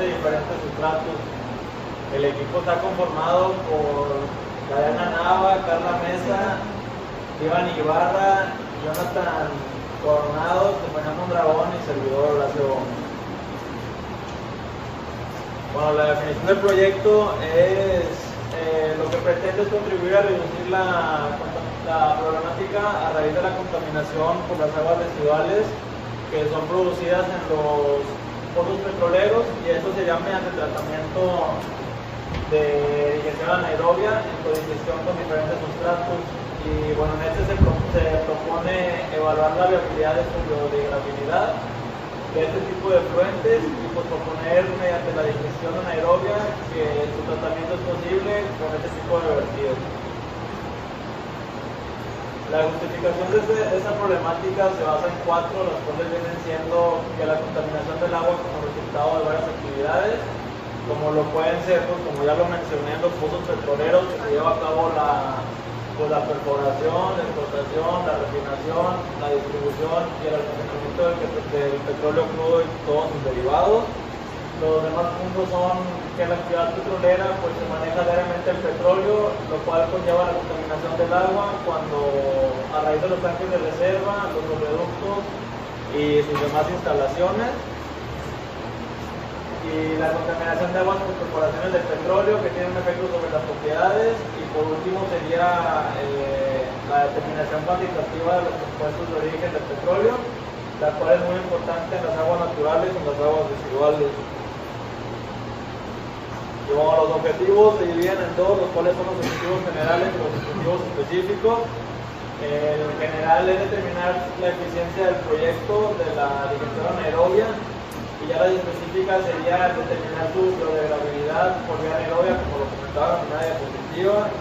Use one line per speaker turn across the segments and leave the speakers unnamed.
de diferentes sustratos. El equipo está conformado por Diana Nava, Carla Mesa, Iván Ibarra, Jonathan Coronado, Compañía Mondragón y servidor Horacio Gómez. Bueno, la definición del proyecto es lo que pretende es contribuir a reducir la problemática a raíz de la contaminación por las aguas residuales que son producidas en los pozos petroleros, y eso se llama mediante tratamiento de digestión anaerobia en codigestión con diferentes sustratos. Y bueno, en este se propone evaluar la viabilidad de su biodegradabilidad de este tipo de efluentes y pues proponer mediante la digestión anaerobia que su tratamiento es posible con este tipo de vertidos. La justificación de esta problemática se basa en 4, las cuales vienen siendo que la contaminación del agua como resultado de varias actividades, como lo pueden ser, pues, como ya lo mencioné, los pozos petroleros, que se lleva a cabo la perforación, la explotación, la refinación, la distribución y el almacenamiento del petróleo crudo y todos sus derivados. Los demás puntos son que en la actividad petrolera pues, se maneja diariamente el petróleo, lo cual conlleva la contaminación del agua cuando a raíz de los tanques de reserva, los oleoductos y sus demás instalaciones. Y la contaminación de aguas por perforaciones del petróleo, que tiene un efecto sobre las propiedades. Y por último sería la determinación cuantitativa de los compuestos de origen del petróleo, la cual es muy importante en las aguas naturales y en las aguas residuales. Y bueno, los objetivos se dividen en 2, los cuales son los objetivos generales y los objetivos específicos. El general es determinar la eficiencia del proyecto de la digestión anaerobia, y ya la específica sería determinar su biodegradabilidad por vía anaerobia, como lo comentaba en una diapositiva,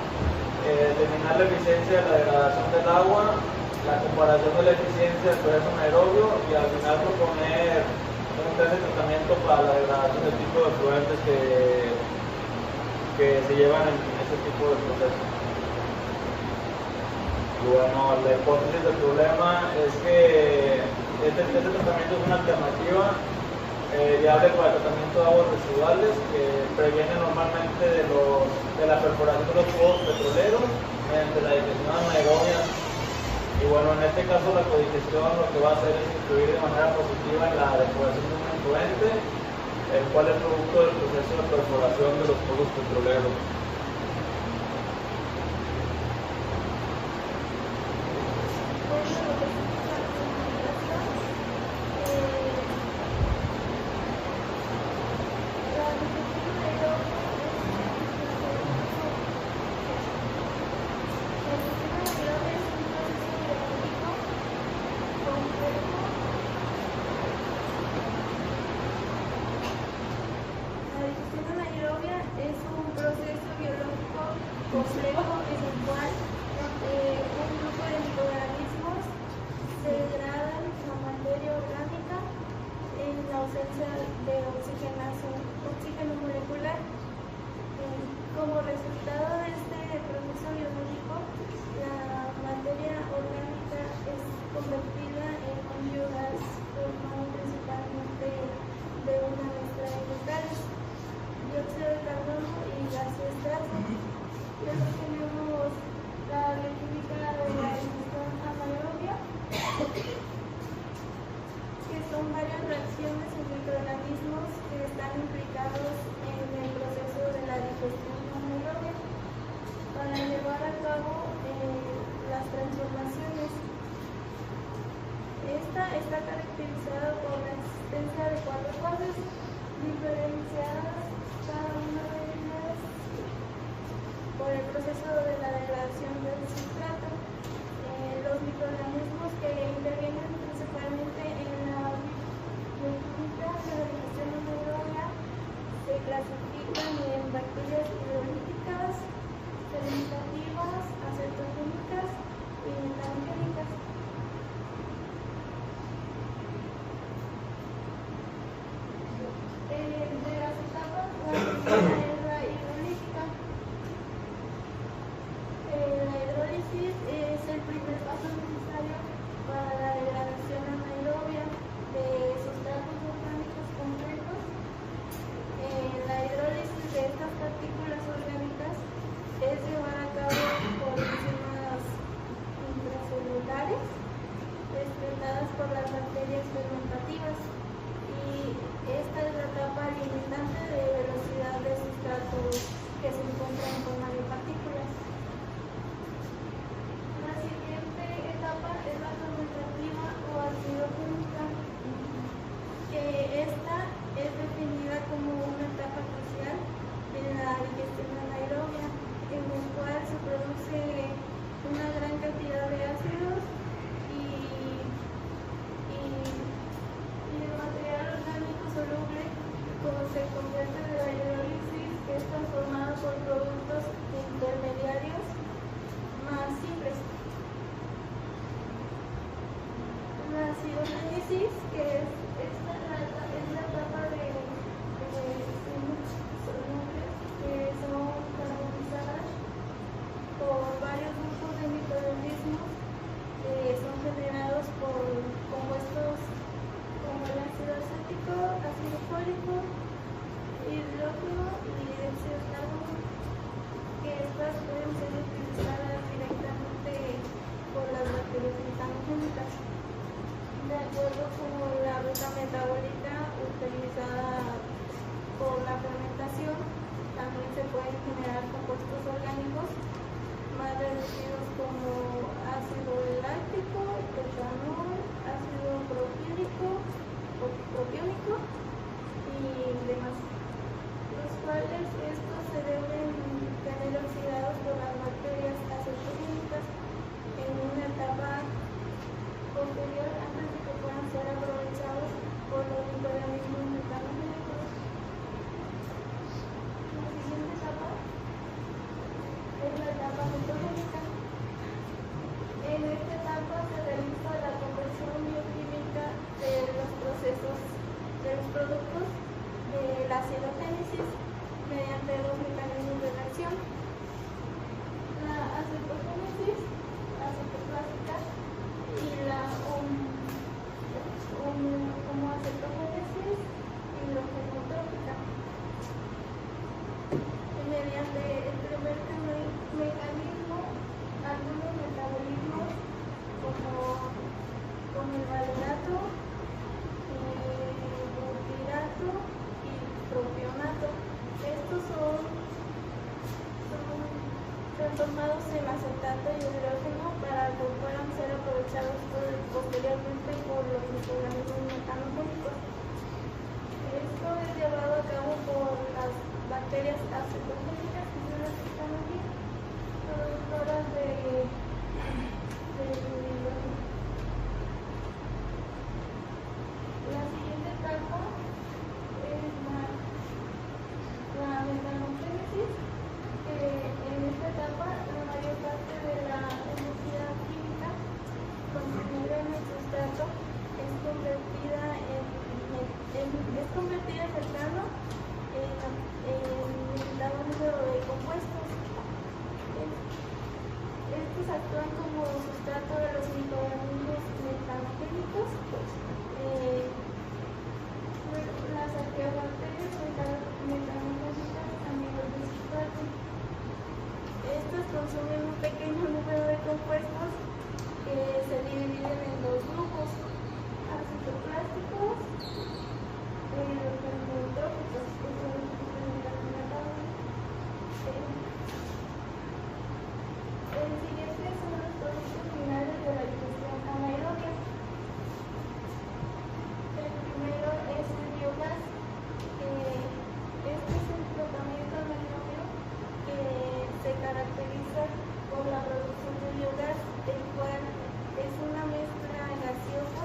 determinar la eficiencia de la degradación del agua, la comparación de la eficiencia del proceso anaerobio y al final proponer un test de tratamiento para la degradación del tipo de efluentes que se llevan en este tipo de procesos. Bueno, la hipótesis del problema es que este tratamiento es una alternativa viable para el tratamiento de aguas residuales que previene normalmente de la perforación de los pozos petroleros mediante la digestión anaerobia. Y bueno, en este caso la codigestión lo que va a hacer es influir de manera positiva en la depuración de un efluente, el cual es producto del proceso de perforación de los pozos petroleros.
Está caracterizado por la existencia de 4 fases diferenciadas, cada una de ellas por el proceso de la degradación del sustrato. Los microorganismos que intervienen principalmente en la bioquímica de la digestión anaerobia se clasifican en bacterias hidrolíticas, fermentativas, acetogénicas y metangénicas. De las etapas, la hidrolítica. La hidrólisis es el primer paso necesario para la degradación anaerobia de sustratos orgánicos complejos. etapa metodológica. En esta etapa se realiza la conversión bioquímica de los procesos de los productos de la celogénesis mediante dos mecanismos de reacción: la acetogénesis, acetoclásica, y la homoacetogénesis hidrogenotrópica. Mediante el primer mecanismo, algunos metabolismos como el valerato, butirato y propionato, estos son transformados en acetato y hidrógeno para que puedan ser aprovechados posteriormente por los microorganismos mecanogénicos. Esto es llevado a cabo por las bacterias acetogénicas, que son las que están aquí, productoras de hidrógeno. La siguiente etapa es la metanogénesis, que en esta etapa la mayor parte de la energía química consumida en el sustrato es convertida cercano en dado número de compuestos. Estos actúan como sustrato de los microorganismos metanogénicos. Las arqueobacterias metanogénicas a nivel del sustrato. Estas consumen un pequeño número de compuestos que se dividen en dos grupos: acetoplásticos y hidrogenotrópicos, que son los que presentan en la tabla. El siguiente son los productos finales de la digestión anaerobia. El primero es el biogás. Este es el tratamiento anaerobio que se caracteriza por la producción de biogás, el cual es una mezcla gaseosa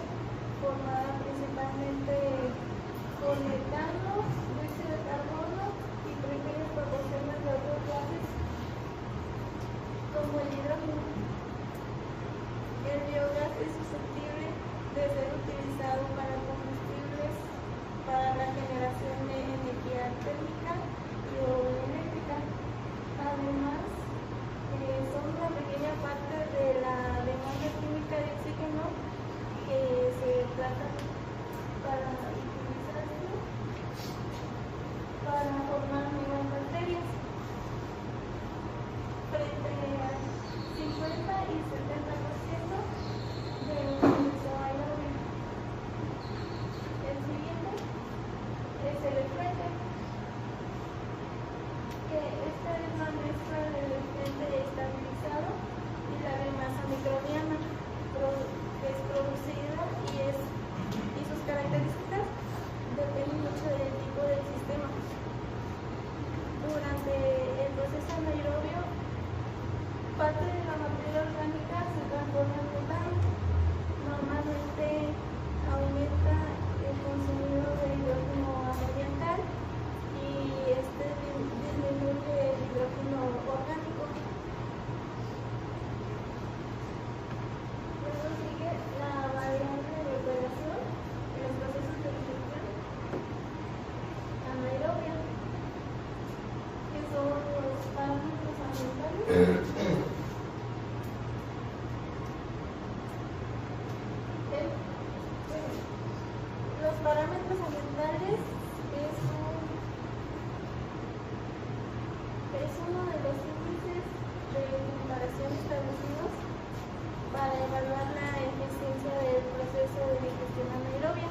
formada principalmente por metano, dióxido de carbono y pequeñas proporciones de otros gases como el hidrógeno. El biogás es susceptible de ser utilizado para combustibles, para la generación de energía térmica y o eléctrica. Además, son una pequeña parte de la demanda química de oxígeno que se trata para utilizarse para formar nuevas bacterias. Frente al 50 y 70% del universo aeróbico. El siguiente es el efluente, que esta es la mezcla del efluente estabilizado y la biomasa microbiana que es producida y sus características dependen mucho del tipo del sistema. Durante el proceso anaerobio, parte de la materia orgánica se transforma en metano. Normalmente aumenta el consumido de hidrógeno ambiental y este disminuye el hidrógeno orgánico. Luego sigue la variable de operación en los procesos de digestión anaerobia, que son los parámetros ambientales. Los parámetros ambientales es uno de los índices de comparación establecidos para evaluar la eficiencia del proceso de digestión anaerobia.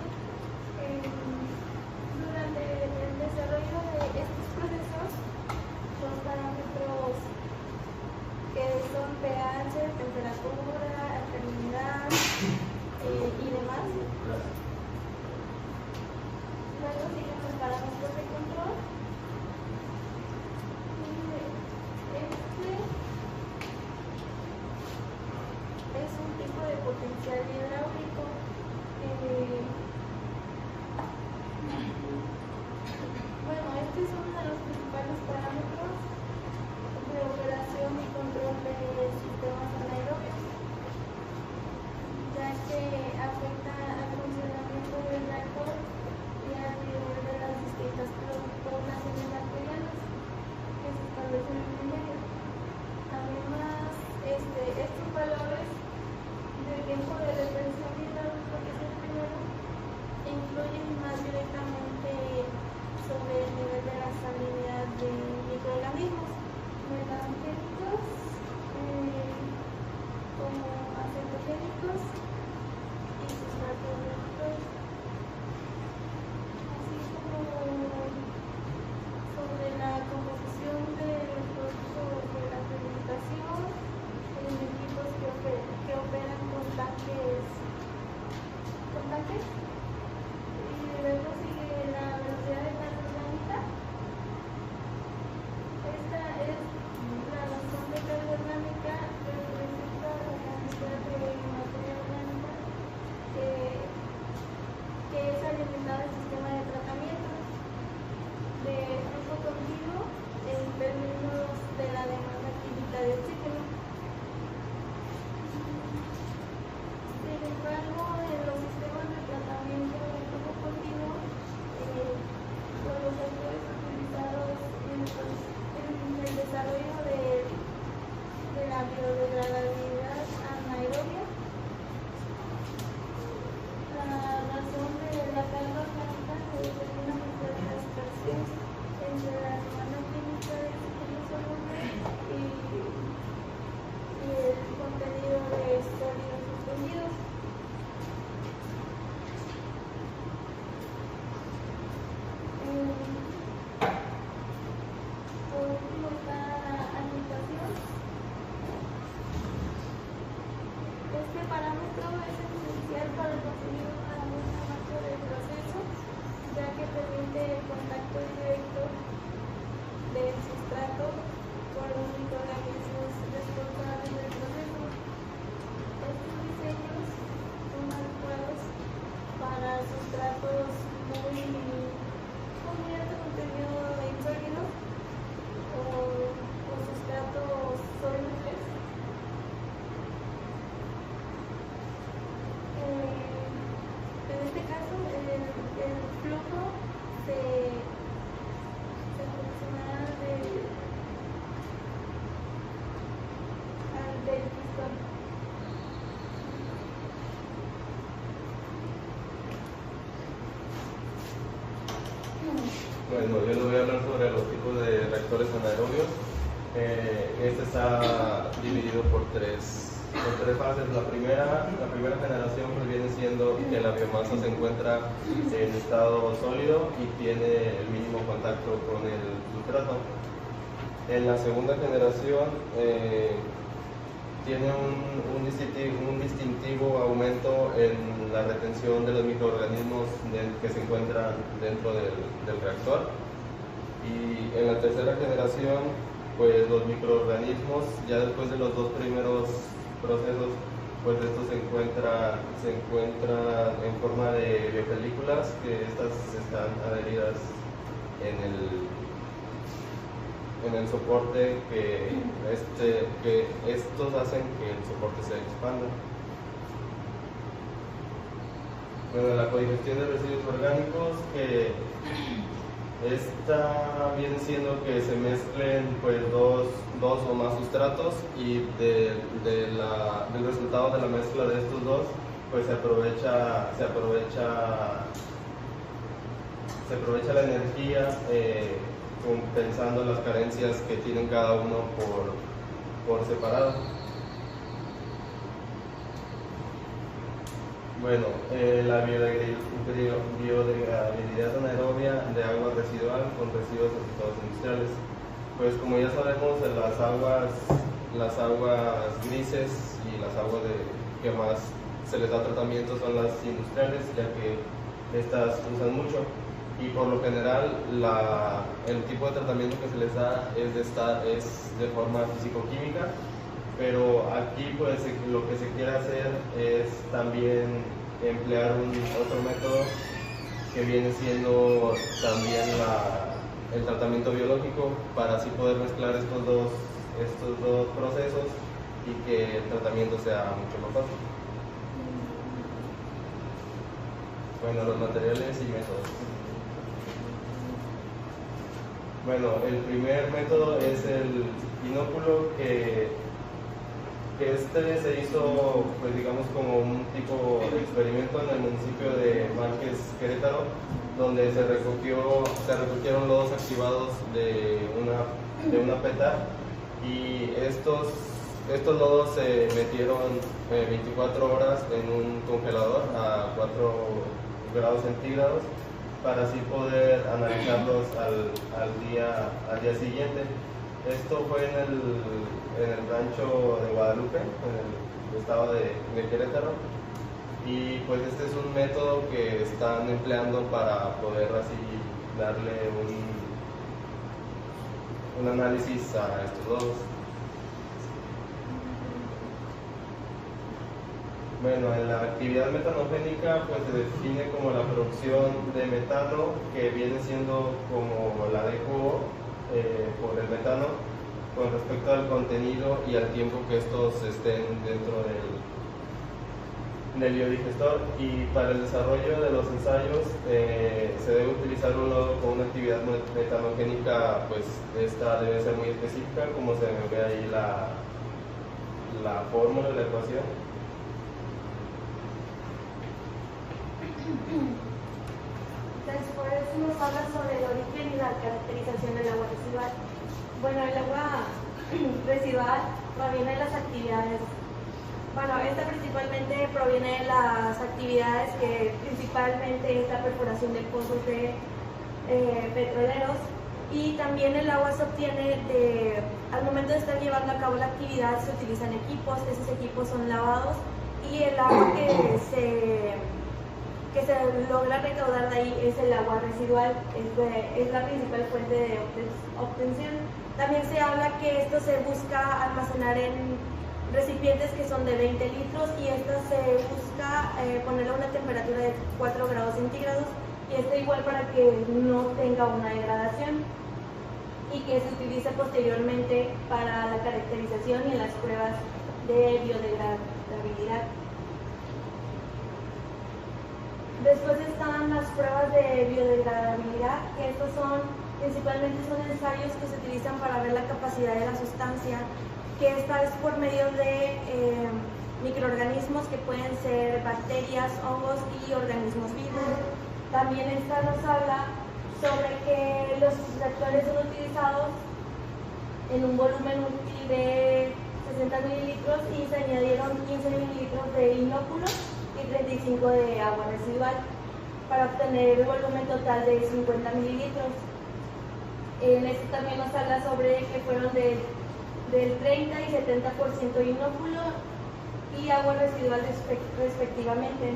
Durante el desarrollo de estos procesos, son parámetros que son pH, temperatura, alcalinidad y demás. Luego siguen los parámetros de control. Este es un tipo de potencial hidráulico
Bueno, yo les voy a hablar sobre los tipos de reactores anaerobios. Este está dividido por tres fases. La primera generación pues viene siendo que la biomasa se encuentra en estado sólido y tiene el mínimo contacto con el sustrato. En la segunda generación tiene un distintivo aumento en la retención de los microorganismos que se encuentran dentro del reactor. Y en la tercera generación, pues los microorganismos, ya después de los dos primeros procesos, pues estos se encuentran en forma de biopelículas, que estas están adheridas en el soporte que estos hacen que el soporte se expanda. Bueno, la codigestión de residuos orgánicos, que esta viene siendo que se mezclen pues dos o más sustratos, y del resultado de la mezcla de estos dos pues se aprovecha la energía, compensando las carencias que tienen cada uno por separado. Bueno, la biodegradabilidad anaerobia de agua residual con residuos acetatos industriales. Pues como ya sabemos, las aguas grises y las aguas que más se les da tratamiento son las industriales, ya que estas usan mucho. Y por lo general el tipo de tratamiento que se les da es de forma físico-química, pero aquí pues lo que se quiere hacer es también emplear otro método que viene siendo también el tratamiento biológico, para así poder mezclar estos dos procesos y que el tratamiento sea mucho más fácil. Bueno, los materiales y métodos. Bueno, el primer método es el inóculo, que se hizo, pues digamos, como un tipo de experimento en el municipio de Márquez, Querétaro, donde se recogieron lodos activados de una PETA, y estos lodos se metieron 24 horas en un congelador a 4 grados centígrados, para así poder analizarlos al día siguiente. Esto fue en el rancho de Guadalupe, en el estado de Querétaro, y pues este es un método que están empleando para poder así darle un análisis a estos lodos. Bueno, en la actividad metanogénica pues se define como la producción de metano, que viene siendo como la DQO por el metano, con respecto al contenido y al tiempo que estos estén dentro del biodigestor. Y para el desarrollo de los ensayos se debe utilizar un lodo con una actividad metanogénica, pues esta debe ser muy específica, como se ve ahí la fórmula, la ecuación.
Después nos habla sobre el origen y la caracterización del agua residual. Bueno, el agua residual proviene de las actividades. Bueno, esta principalmente proviene de las actividades que principalmente es la perforación de pozos de petroleros, y también el agua se obtiene al momento de estar llevando a cabo la actividad se utilizan equipos, esos equipos son lavados, y el agua que se logra recaudar de ahí es el agua residual, es la principal fuente de obtención. También se habla que esto se busca almacenar en recipientes que son de 20 litros, y esto se busca ponerle una temperatura de 4 grados centígrados, y esto igual para que no tenga una degradación, y que se utilice posteriormente para la caracterización y en las pruebas de biodegradabilidad. Después están las pruebas de biodegradabilidad, que estos principalmente son ensayos que se utilizan para ver la capacidad de la sustancia, que esta es por medio de microorganismos que pueden ser bacterias, hongos y organismos vivos. También esta nos habla sobre que los reactores son utilizados en un volumen útil de 60 mililitros y se añadieron 15 mililitros de inóculo y 35 de agua residual para obtener el volumen total de 50 mililitros. En este también nos habla sobre que fueron del 30 y 70% inóculo y agua residual respectivamente.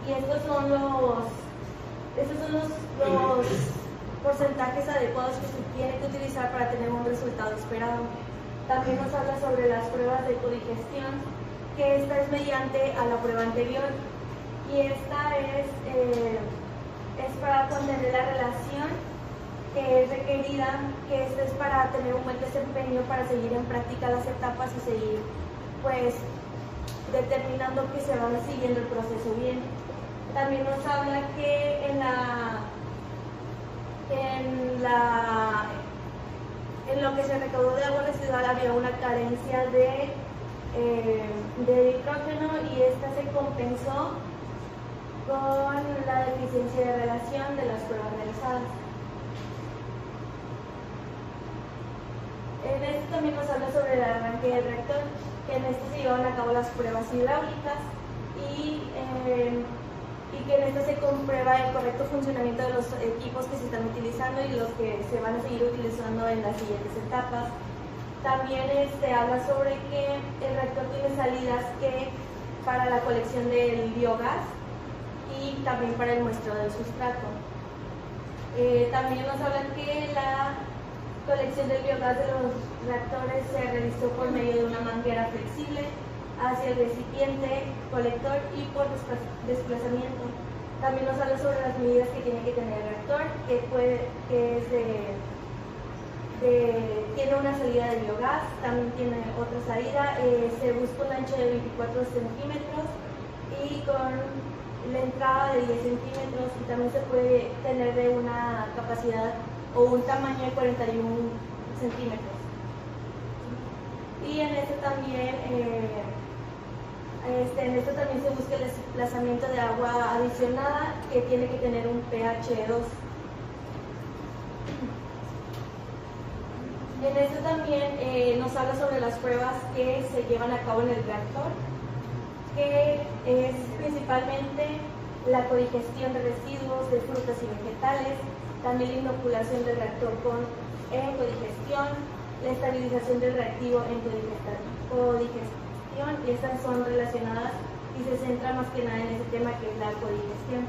Y estos son los porcentajes adecuados que se tiene que utilizar para tener un resultado esperado. También nos habla sobre las pruebas de codigestión, que esta es mediante a la prueba anterior, y esta es para poner la relación que es requerida, que esta es para tener un buen desempeño, para seguir en práctica las etapas y seguir pues determinando que se va siguiendo el proceso bien. También nos habla que en lo que se recaudó de agua residual había una carencia de nitrógeno, y esta se compensó con la deficiencia de relación de las pruebas realizadas. En este también nos habla sobre el arranque del reactor, que en este se llevan a cabo las pruebas hidráulicas y que en este se comprueba el correcto funcionamiento de los equipos que se están utilizando y los que se van a seguir utilizando en las siguientes etapas. También habla sobre que el reactor tiene salidas para la colección del biogás y también para el muestreo del sustrato. También nos habla que la colección del biogás de los reactores se realizó por medio de una manguera flexible hacia el recipiente colector y por desplazamiento. También nos habla sobre las medidas que tiene que tener el reactor, tiene una salida de biogás, también tiene otra salida, se busca un ancho de 24 centímetros y con la entrada de 10 centímetros, y también se puede tener de una capacidad o un tamaño de 41 centímetros. Y en este también se busca el desplazamiento de agua adicionada, que tiene que tener un pH 2. En este también nos habla sobre las pruebas que se llevan a cabo en el reactor, que es principalmente la codigestión de residuos de frutas y vegetales, también la inoculación del reactor en codigestión, la estabilización del reactivo en codigestión, y estas son relacionadas y se centra más que nada en ese tema que es la codigestión.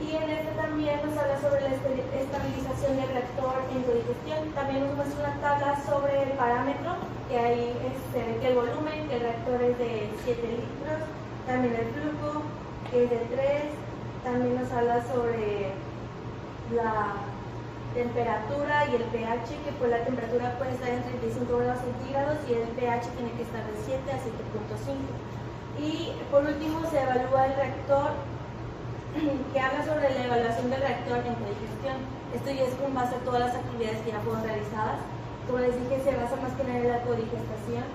Y en este también nos habla sobre la estabilización del reactor en codigestión. También nos muestra una tabla sobre el parámetro, que ahí se ve que el volumen, que el reactor es de 7 litros, también el flujo, que es de 3, también nos habla sobre la temperatura y el pH, que pues la temperatura puede estar en 35 grados centígrados y el pH tiene que estar de 7 a 7.5. Y por último se evalúa el reactor, que habla sobre la evaluación del reactor en codigestión. Esto ya es con base a todas las actividades que ya fueron realizadas. Como les dije, se basa más que nada en la codigestión,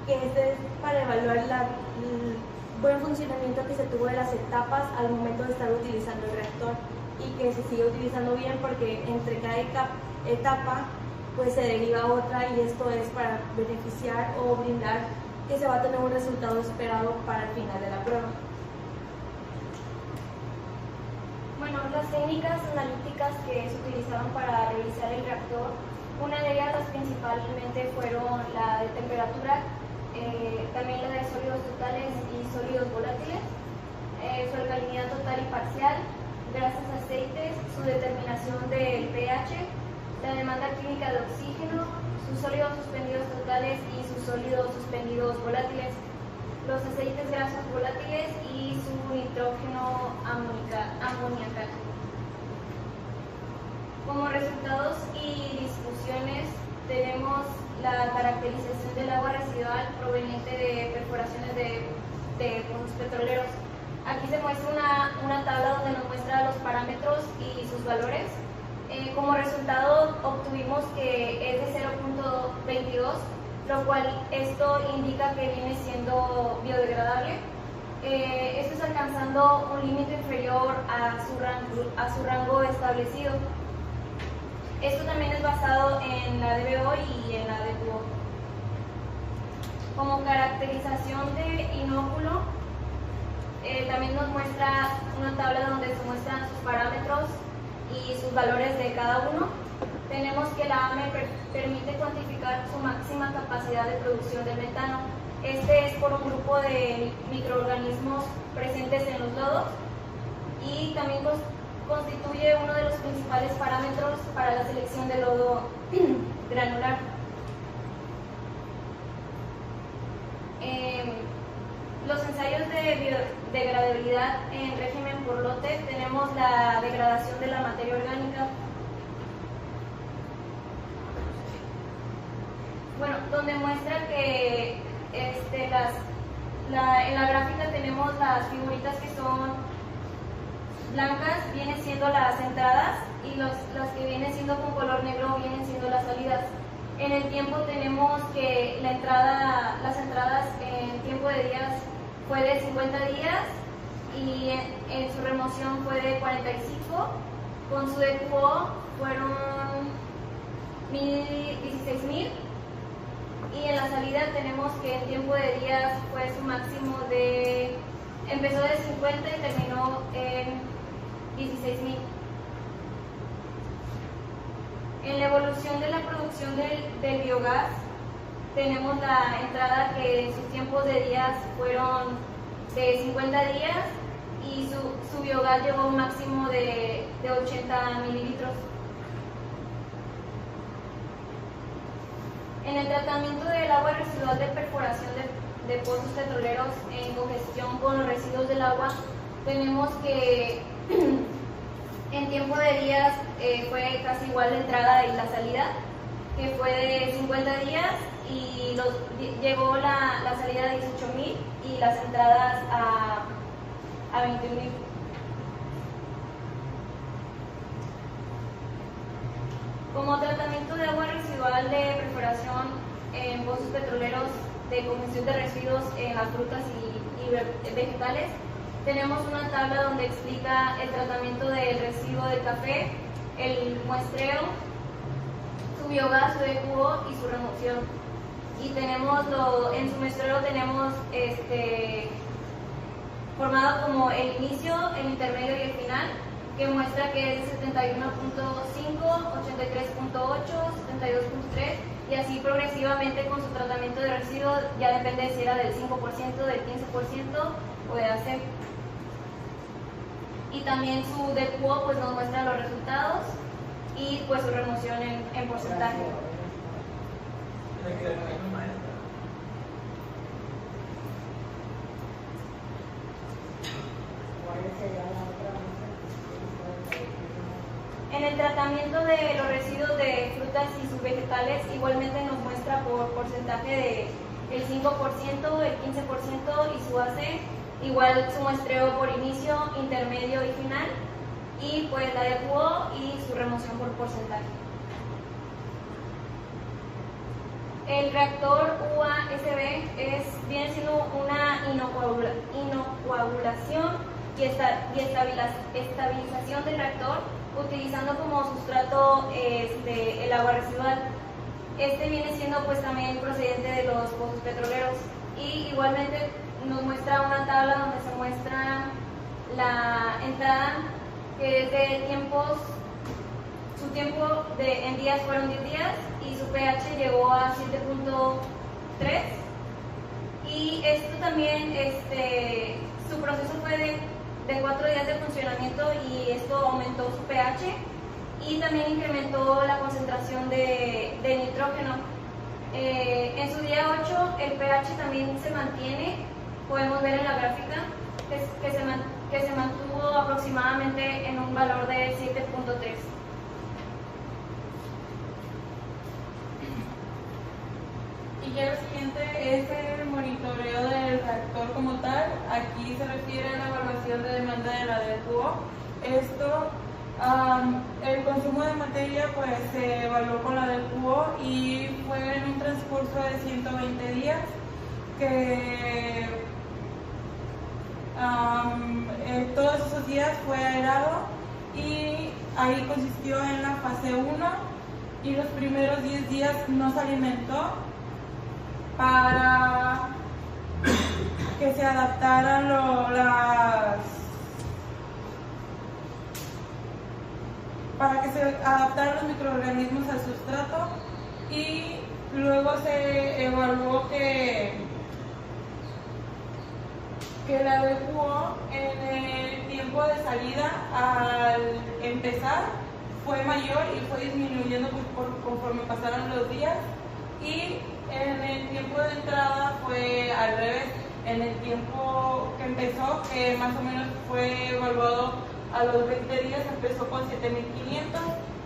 que es para evaluar el buen funcionamiento que se tuvo de las etapas al momento de estar utilizando el reactor, y que se sigue utilizando bien, porque entre cada etapa pues se deriva otra, y esto es para beneficiar o brindar que se va a tener un resultado esperado para el final de la prueba.
Bueno, las técnicas analíticas que se utilizaban para revisar el reactor, una de ellas principalmente fueron la de temperatura, también la de sólidos totales y sólidos volátiles, su alcalinidad total y parcial, grasas, aceites, su determinación del pH, la demanda química de oxígeno, sus sólidos suspendidos totales y sus sólidos suspendidos volátiles, los aceites grasos volátiles y su nitrógeno amoniacal. Como resultados y discusiones tenemos la caracterización del agua residual proveniente de perforaciones de pozos petroleros. Aquí se muestra una tabla donde nos muestra los parámetros y sus valores. Como resultado obtuvimos que es de 0.22, lo cual esto indica que viene siendo biodegradable. esto es alcanzando un límite inferior a su rango establecido. Esto también es basado en la DBO y en la DQO. Como caracterización de inóculo, también nos muestra una tabla donde se muestran sus parámetros y sus valores de cada uno. Tenemos que la AME permite cuantificar su máxima capacidad de producción de metano. Este es por un grupo de microorganismos presentes en los lodos y también constituye uno de los principales parámetros para la selección de lodo granular. Los ensayos de degradabilidad en régimen por lote, tenemos la degradación de la materia orgánica. Bueno, donde muestra que en la gráfica tenemos las figuritas que son blancas, vienen siendo las entradas, y las que vienen siendo con color negro vienen siendo las salidas. En el tiempo tenemos que las entradas en tiempo de días fue de 50 días y en su remoción fue de 45, con su DQO fueron 16.000. Y en la salida tenemos que el tiempo de días fue su máximo empezó de 50 y terminó en 16.000. En la evolución de la producción del biogás, tenemos la entrada que sus tiempos de días fueron de 50 días y su biogás llegó a un máximo de 80 mililitros. En el tratamiento del agua residual de perforación de pozos petroleros en congestión con los residuos del agua, tenemos que en tiempo de días fue casi igual la entrada y la salida, que fue de 50 días y llegó la salida de 18.000 y las entradas a 21.000. Como tratamiento de agua residual de perforación en pozos petroleros de congestión de residuos en las frutas y vegetales, tenemos una tabla donde explica el tratamiento del residuo de café, el muestreo, su biogás, su DQO y su remoción. Y tenemos en su muestreo tenemos formado como el inicio, el intermedio y el final, que muestra que es de 71.5, 83.8, 72.3 y así progresivamente con su tratamiento de residuos, ya depende si era del 5%, del 15% o de AC. Y también su DQO pues nos muestra los resultados y pues su remoción en porcentaje. En el tratamiento de los residuos de frutas y subvegetales igualmente nos muestra por porcentaje del 5%, el 15% y su AC, igual su muestreo por inicio, intermedio y final, y pues la DQO y su remoción por porcentaje. El reactor UASB viene siendo una inocoagulación y estabilización del reactor utilizando como sustrato el agua residual. Viene siendo pues también procedente de los pozos petroleros y igualmente nos muestra una tabla donde se muestra la entrada que es de tiempos, su tiempo en días fueron 10 días y su pH llegó a 7.3 y esto también, su proceso fue de 4 días de funcionamiento y esto aumentó su pH y también incrementó la concentración de nitrógeno. En su día 8 el pH también se mantiene, podemos ver en la gráfica que se mantuvo aproximadamente en un valor de 7.3.
Y ya lo siguiente es el monitoreo del reactor como tal. Aquí se refiere a la evaluación de demanda de la DQO. El consumo de materia pues se evaluó con la DQO y fue en un transcurso de 120 días que Todos esos días fue aerado y ahí consistió en la fase 1 y los primeros 10 días no se alimentó para que se adaptaran los microorganismos al sustrato, y luego se evaluó que el adecuo en el tiempo de salida al empezar fue mayor y fue disminuyendo conforme pasaron los días, y en el tiempo de entrada fue al revés. En el tiempo que empezó, que más o menos fue evaluado a los 20 días, empezó con 7.500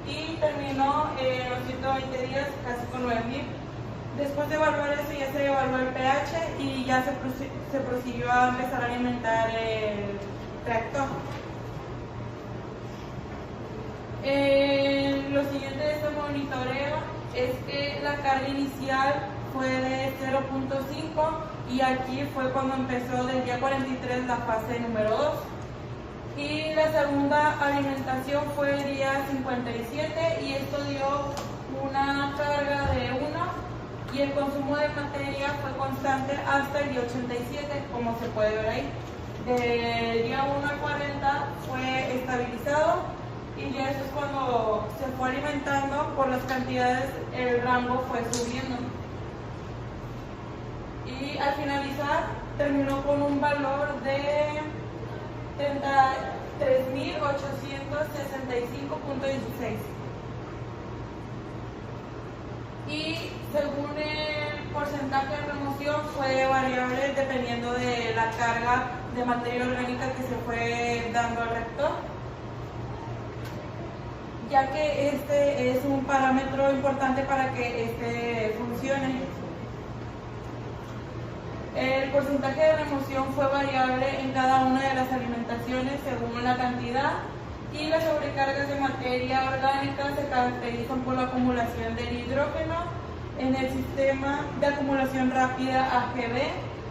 y terminó en los 120 días casi con 9.000. Después de evaluar eso ya se evaluó el pH y ya se prosiguió a empezar a alimentar el reactor. Lo siguiente de este monitoreo es que la carga inicial fue de 0.5 y aquí fue cuando empezó del día 43 la fase número 2. Y la segunda alimentación fue el día 57 y esto dio una carga de 1 y el consumo de materia fue constante hasta el día 87, como se puede ver ahí. Del día 1 al 40 fue estabilizado y ya eso es cuando se fue alimentando por las cantidades, el rango fue subiendo. Y al finalizar terminó con un valor de 33.865.16. Y según el porcentaje de remoción fue variable dependiendo de la carga de materia orgánica que se fue dando al reactor, ya que este es un parámetro importante para que este funcione. El porcentaje de remoción fue variable en cada una de las alimentaciones según la cantidad, y las sobrecargas de materia orgánica se caracterizan por la acumulación del hidrógeno en el sistema de acumulación rápida AGB,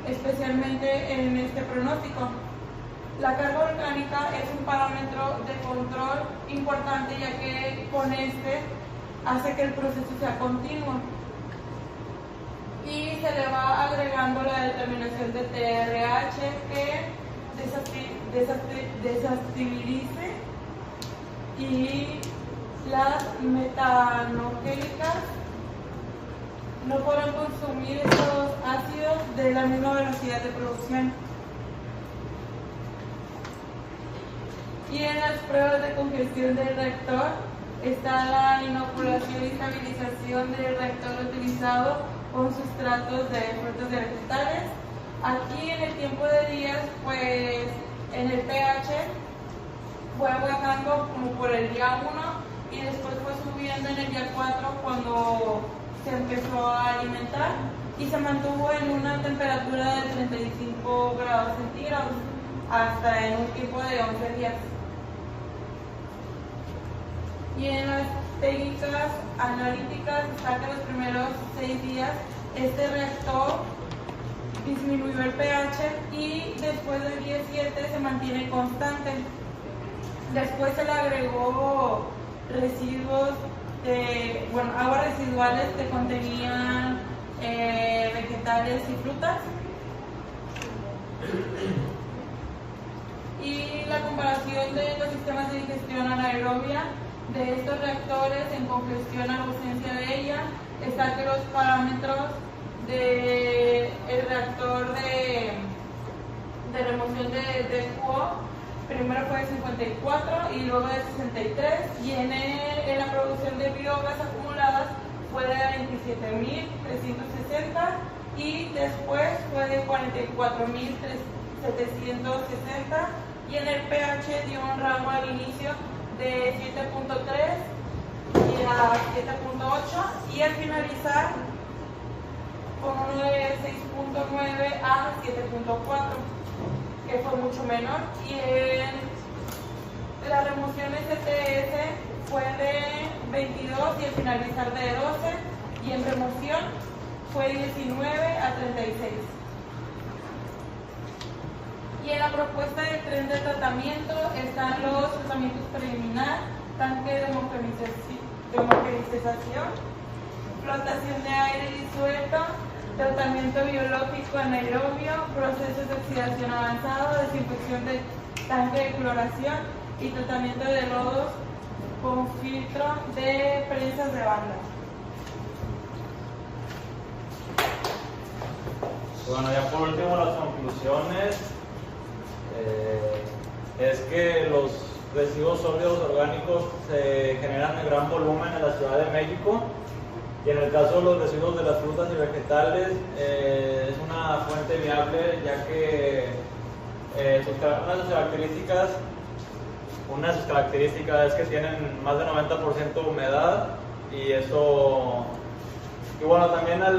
especialmente en este pronóstico. La carga orgánica es un parámetro de control importante, ya que con este hace que el proceso sea continuo y se le va agregando la determinación de TRH que desestabilice, y las metanogélicas no podrán consumir estos ácidos de la misma velocidad de producción. Y en las pruebas de congestión del reactor está la inoculación y estabilización del reactor utilizado con sustratos de frutas y vegetales. Aquí en el tiempo de días, pues en el pH fue bajando como por el día 1 y después fue subiendo en el día 4 cuando se empezó a alimentar y se mantuvo en una temperatura de 35 grados centígrados hasta en un tiempo de 11 días. Y en las técnicas analíticas está que los primeros 6 días este reactor disminuyó el pH y después del día 7 se mantiene constante. Después se le agregó residuos aguas residuales que contenían vegetales y frutas. Y la comparación de los sistemas de digestión anaerobia de estos reactores en congestión a la ausencia de ella está que los parámetros del reactor de remoción de QO primero fue de 54 y luego de 63, y en la producción de biogás acumuladas fue de 27.360 y después fue de 44.760, y en el pH dio un rango al inicio de 7.3 y a 7.8 y al finalizar con uno de 6.9 a 7.4, que fue mucho menor. Y en la remoción STS fue de 22 y al finalizar de 12, y en remoción fue 19 a 36. Y Y en la propuesta de tren de tratamiento están los tratamientos preliminar, tanque de homogeneización, flotación de aire disuelto, tratamiento biológico anaerobio, procesos de oxidación avanzado, desinfección del tanque de cloración y tratamiento de lodos con filtro de prensas de banda.
Bueno, ya por último las conclusiones es que los residuos sólidos orgánicos se generan en gran volumen en la Ciudad de México y en el caso de los residuos de las frutas y vegetales es una fuente viable ya que una de sus características es que tienen más de 90% de humedad y eso. Y bueno, también las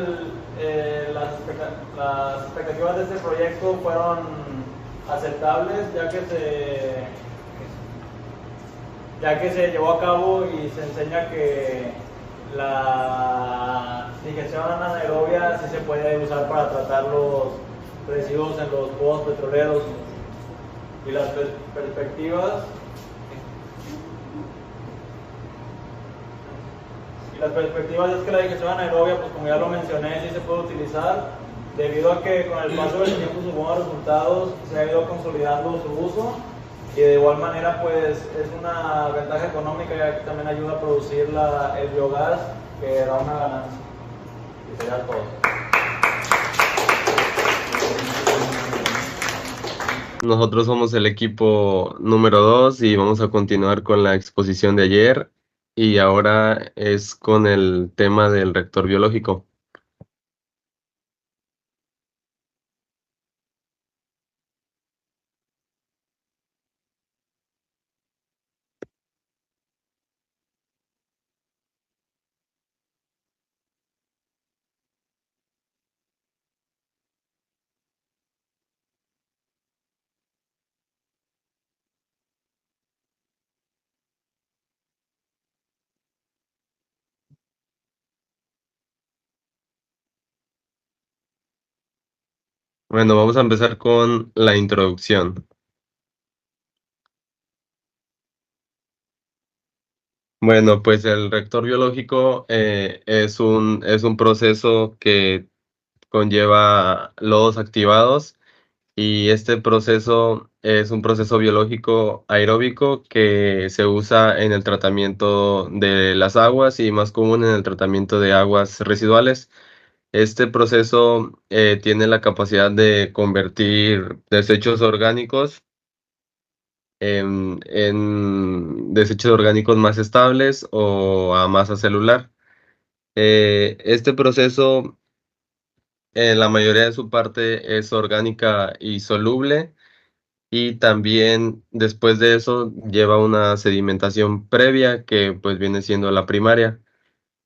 expectativas de este proyecto fueron aceptables ya que se llevó a cabo y se enseña que la digestión anaerobia sí se puede usar para tratar los residuos en los pozos petroleros y las perspectivas. Las perspectivas es que la digestión anaerobia, pues como ya lo mencioné, sí se puede utilizar, debido a que con el paso del tiempo sus buenos resultados se ha ido consolidando su uso y de igual manera pues es una ventaja económica ya que también ayuda a producir el biogás que da una ganancia. Y sería todo.
Nosotros somos el equipo número 2 y vamos a continuar con la exposición de ayer y ahora es con el tema del reactor biológico. Bueno, vamos a empezar con la introducción. Bueno, pues el reactor biológico es un proceso que conlleva lodos activados y este proceso es un proceso biológico aeróbico que se usa en el tratamiento de las aguas y más común en el tratamiento de aguas residuales. Este proceso tiene la capacidad de convertir desechos orgánicos en desechos orgánicos más estables o a masa celular. Este proceso, en la mayoría de su parte, es orgánica y soluble y también después de eso lleva una sedimentación previa que pues viene siendo la primaria.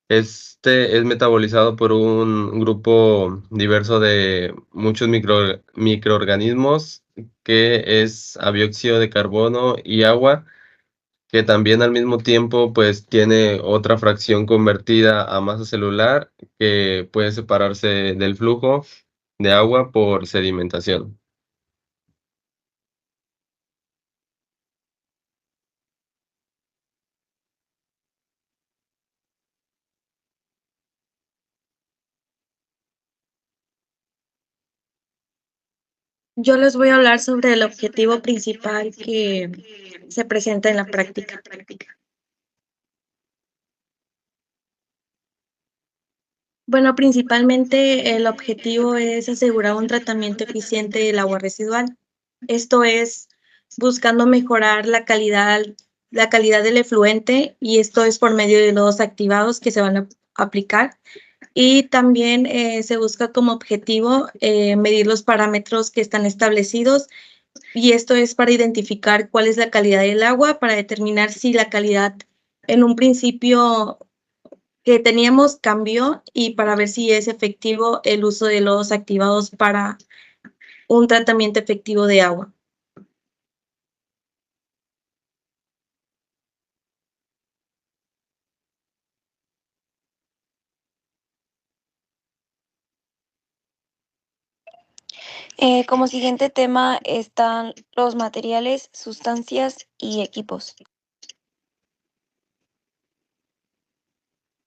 Este es metabolizado por un grupo diverso de muchos microorganismos que es dióxido de carbono y agua, que también al mismo tiempo pues tiene otra fracción convertida a masa celular que puede separarse del flujo de agua por sedimentación.
Yo les voy a hablar sobre el objetivo principal que se presenta en la práctica. Bueno, principalmente el objetivo es asegurar un tratamiento eficiente del agua residual. Esto es buscando mejorar la calidad del efluente y esto es por medio de lodos activados que se van a aplicar. Y también se busca como objetivo medir los parámetros que están establecidos y esto es para identificar cuál es la calidad del agua, para determinar si la calidad en un principio que teníamos cambió y para ver si es efectivo el uso de lodos activados para un tratamiento efectivo de agua. Como siguiente tema están los materiales, sustancias y equipos.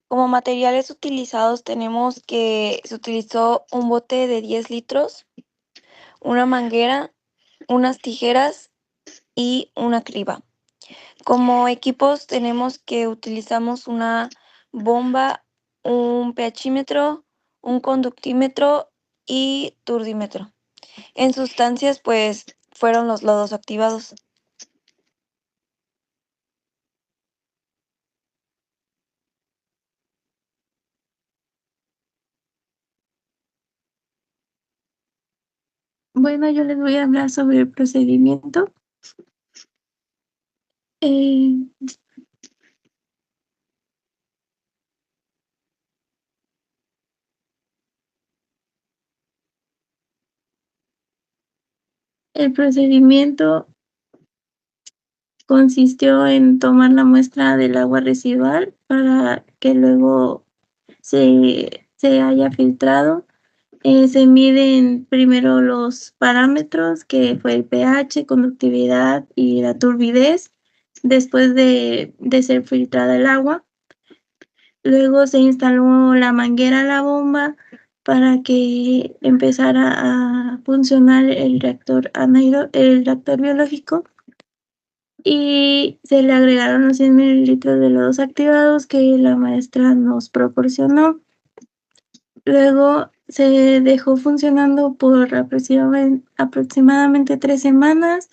Como materiales utilizados tenemos que se utilizó un bote de 10 litros, una manguera, unas tijeras y una criba. Como equipos tenemos que utilizamos una bomba, un pHímetro, un conductímetro y turdímetro. En sustancias, pues, fueron los lodos activados. Bueno, yo les voy a hablar sobre el procedimiento. Eh, el procedimiento consistió en tomar la muestra del agua residual para que luego se haya filtrado. Se miden primero los parámetros, que fue el pH, conductividad y la turbidez, después de ser filtrada el agua. Luego se instaló la manguera a la bomba para que empezara a funcionar el reactor el reactor biológico, y se le agregaron los 100 mililitros de lodos activados que la maestra nos proporcionó. Luego se dejó funcionando por aproximadamente 3 semanas.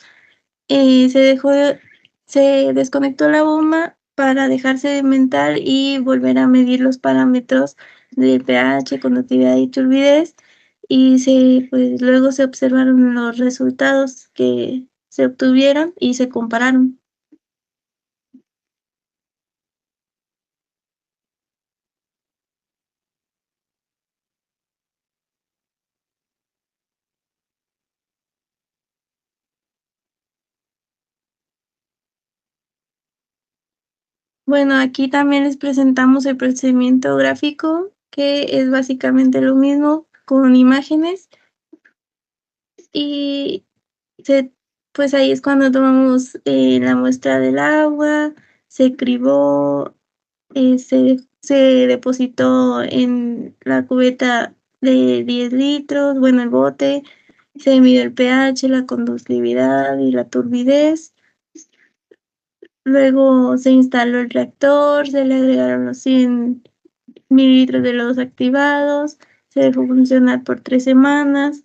Se desconectó la bomba para dejar sedimentar y volver a medir los parámetros de pH, conductividad y turbidez, y pues luego se observaron los resultados que se obtuvieron y se compararon. Bueno, aquí también les presentamos el procedimiento gráfico, que es básicamente lo mismo con imágenes, y pues ahí es cuando tomamos la muestra del agua, se cribó, se depositó en la cubeta de 10 litros, bueno, el bote, se midió el pH, la conductividad y la turbidez. Luego se instaló el reactor, se le agregaron los 100 mililitros de lodos activados, se dejó funcionar por 3 semanas,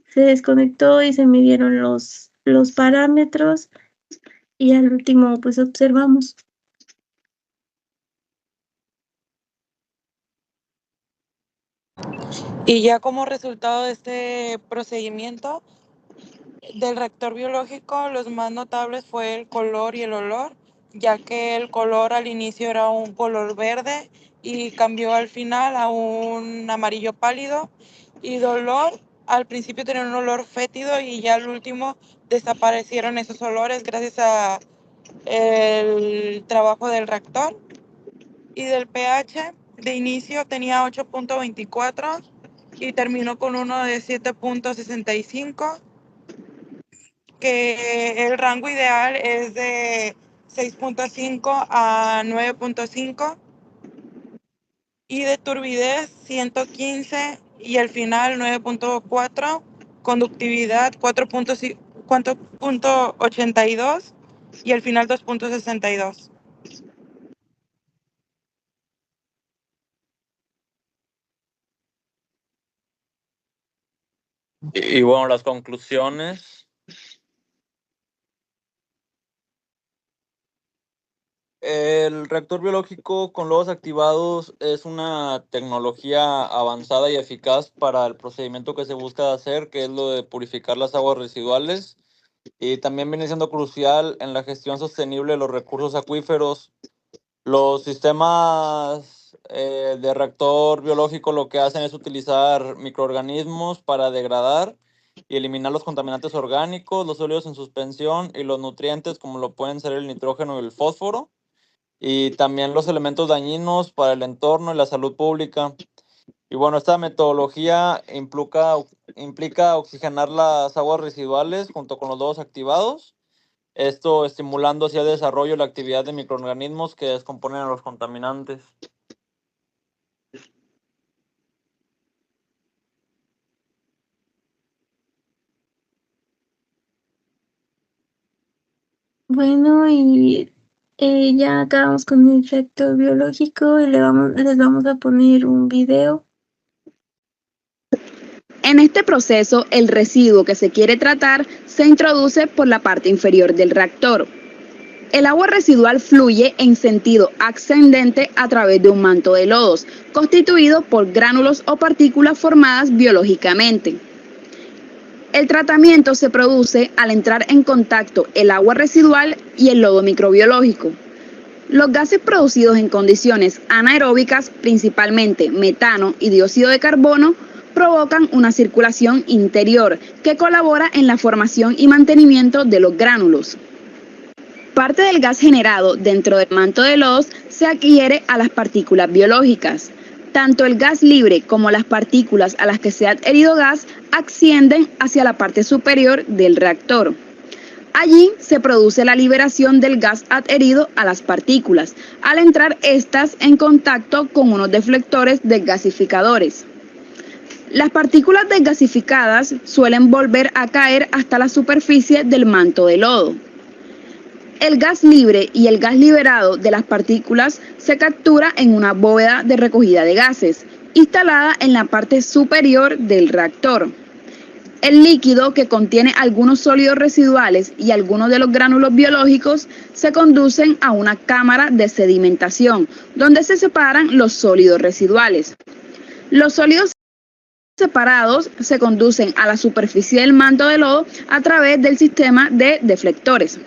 se desconectó y se midieron los parámetros, y al último pues observamos.
Y ya como resultado de este procedimiento del reactor biológico, los más notables fue el color y el olor, ya que el color al inicio era un color verde y cambió al final a un amarillo pálido, y de olor, al principio tenía un olor fétido y ya al último desaparecieron esos olores gracias a el trabajo del reactor. Y del pH, de inicio tenía 8.24 y terminó con uno de 7.65, que el rango ideal es de 6.5 a 9.5, y de turbidez 115 y el final 9.4, conductividad 4.82 y el final 2.62.
Y bueno, las conclusiones. El reactor biológico con lodos activados es una tecnología avanzada y eficaz para el procedimiento que se busca hacer, que es lo de purificar las aguas residuales, y también viene siendo crucial en la gestión sostenible de los recursos acuíferos. Los sistemas de reactor biológico lo que hacen es utilizar microorganismos para degradar y eliminar los contaminantes orgánicos, los sólidos en suspensión y los nutrientes, como lo pueden ser el nitrógeno y el fósforo, y también los elementos dañinos para el entorno y la salud pública.
Y bueno, esta metodología implica oxigenar las aguas residuales junto con los lodos activados, esto estimulando así el desarrollo y la actividad de microorganismos que descomponen a los contaminantes.
Bueno, y ya acabamos con el reactor biológico y les vamos a poner un video.
En este proceso, el residuo que se quiere tratar se introduce por la parte inferior del reactor. El agua residual fluye en sentido ascendente a través de un manto de lodos, constituido por gránulos o partículas formadas biológicamente. El tratamiento se produce al entrar en contacto el agua residual y el lodo microbiológico. Los gases producidos en condiciones anaeróbicas, principalmente metano y dióxido de carbono, provocan una circulación interior que colabora en la formación y mantenimiento de los gránulos. Parte del gas generado dentro del manto de lodos se adhiere a las partículas biológicas. Tanto el gas libre como las partículas a las que se ha adherido gas ascienden hacia la parte superior del reactor. Allí se produce la liberación del gas adherido a las partículas, al entrar estas en contacto con unos deflectores desgasificadores. Las partículas desgasificadas suelen volver a caer hasta la superficie del manto de lodo. El gas libre y el gas liberado de las partículas se captura en una bóveda de recogida de gases, instalada en la parte superior del reactor. El líquido, que contiene algunos sólidos residuales y algunos de los gránulos biológicos, se conducen a una cámara de sedimentación, donde se separan los sólidos residuales. Los sólidos separados se conducen a la superficie del manto de lodo a través del sistema de deflectores.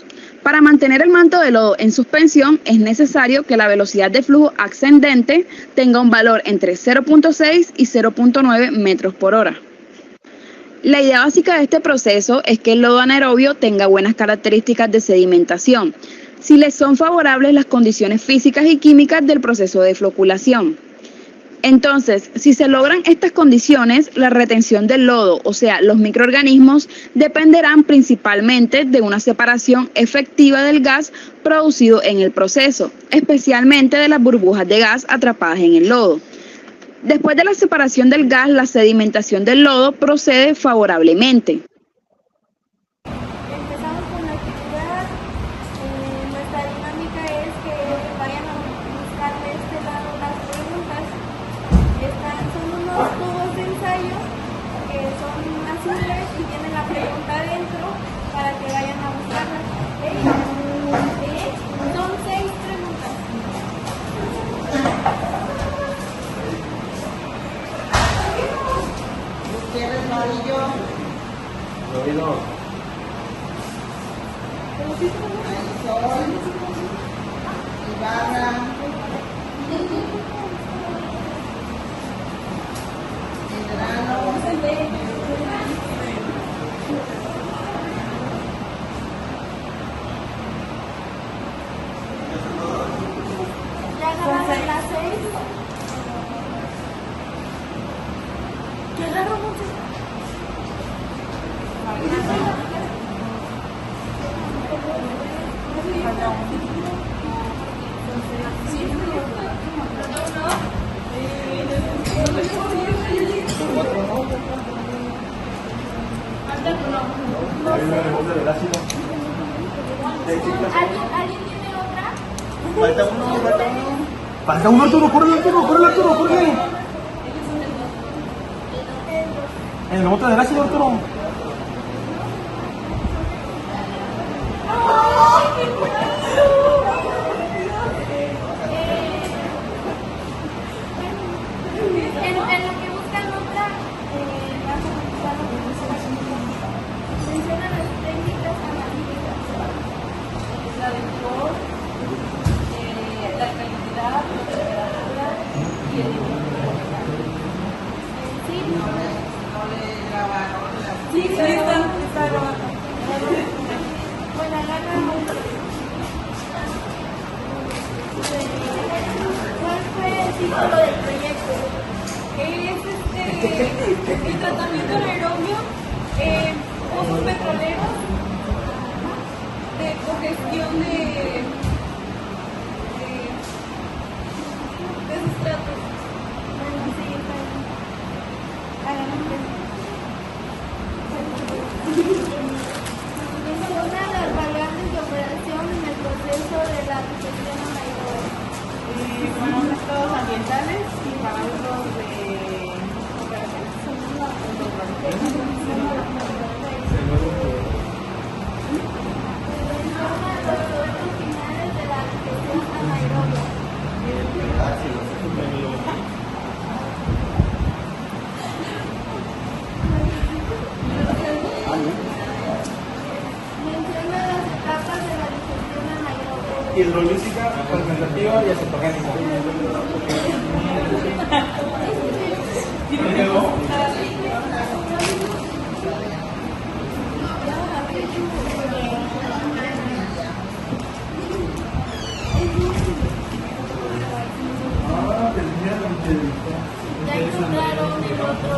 Para mantener el manto de lodo en suspensión es necesario que la velocidad de flujo ascendente tenga un valor entre 0.6 y 0.9 metros por hora. La idea básica de este proceso es que el lodo anaerobio tenga buenas características de sedimentación, si les son favorables las condiciones físicas y químicas del proceso de floculación. Entonces, si se logran estas condiciones, la retención del lodo, o sea, los microorganismos, dependerán principalmente de una separación efectiva del gas producido en el proceso, especialmente de las burbujas de gas atrapadas en el lodo. Después de la separación del gas, la sedimentación del lodo procede favorablemente.
Empezamos con la actividad. Nuestra dinámica es que vayan a buscar de este lado las preguntas. Son unos tubos de ensayo que son azules y tienen la pregunta dentro para que vayan a buscarlas. Son 6 preguntas.
Gutiérrez Novillo.
Novino.
Marisol. Ibarra.
Ya agarraron las 6. ¿Qué agarró mucho? ¿Alguien tiene otra?
Falta uno. Falta uno, Arturo, córrele, Arturo, córrele. En el bote del ácido, Arturo.
En lo que buscan otra, vas a utilizar lo que dice la siguiente. Menciona las técnicas analíticas.
La de color, la calidad, la temperatura y el
Sí.
No le grabaron las.
Sí, está grabando.
Bueno, agarra uno. ¿Cuál fue el título del proyecto? Es el tratamiento anaerobio, pozos petroleros, de congestión de sustratos. Bueno, sí, una de las variables de operación en el proceso de la digestión anaerobia.
Para unos estados ambientales y para otros de operaciones.
Los productos finales de la digestión anaerobia. Menciona las etapas de la digestión anaerobia.
Hidrolítica, fermentativa y acetogénica.
Ya encontraron el otro.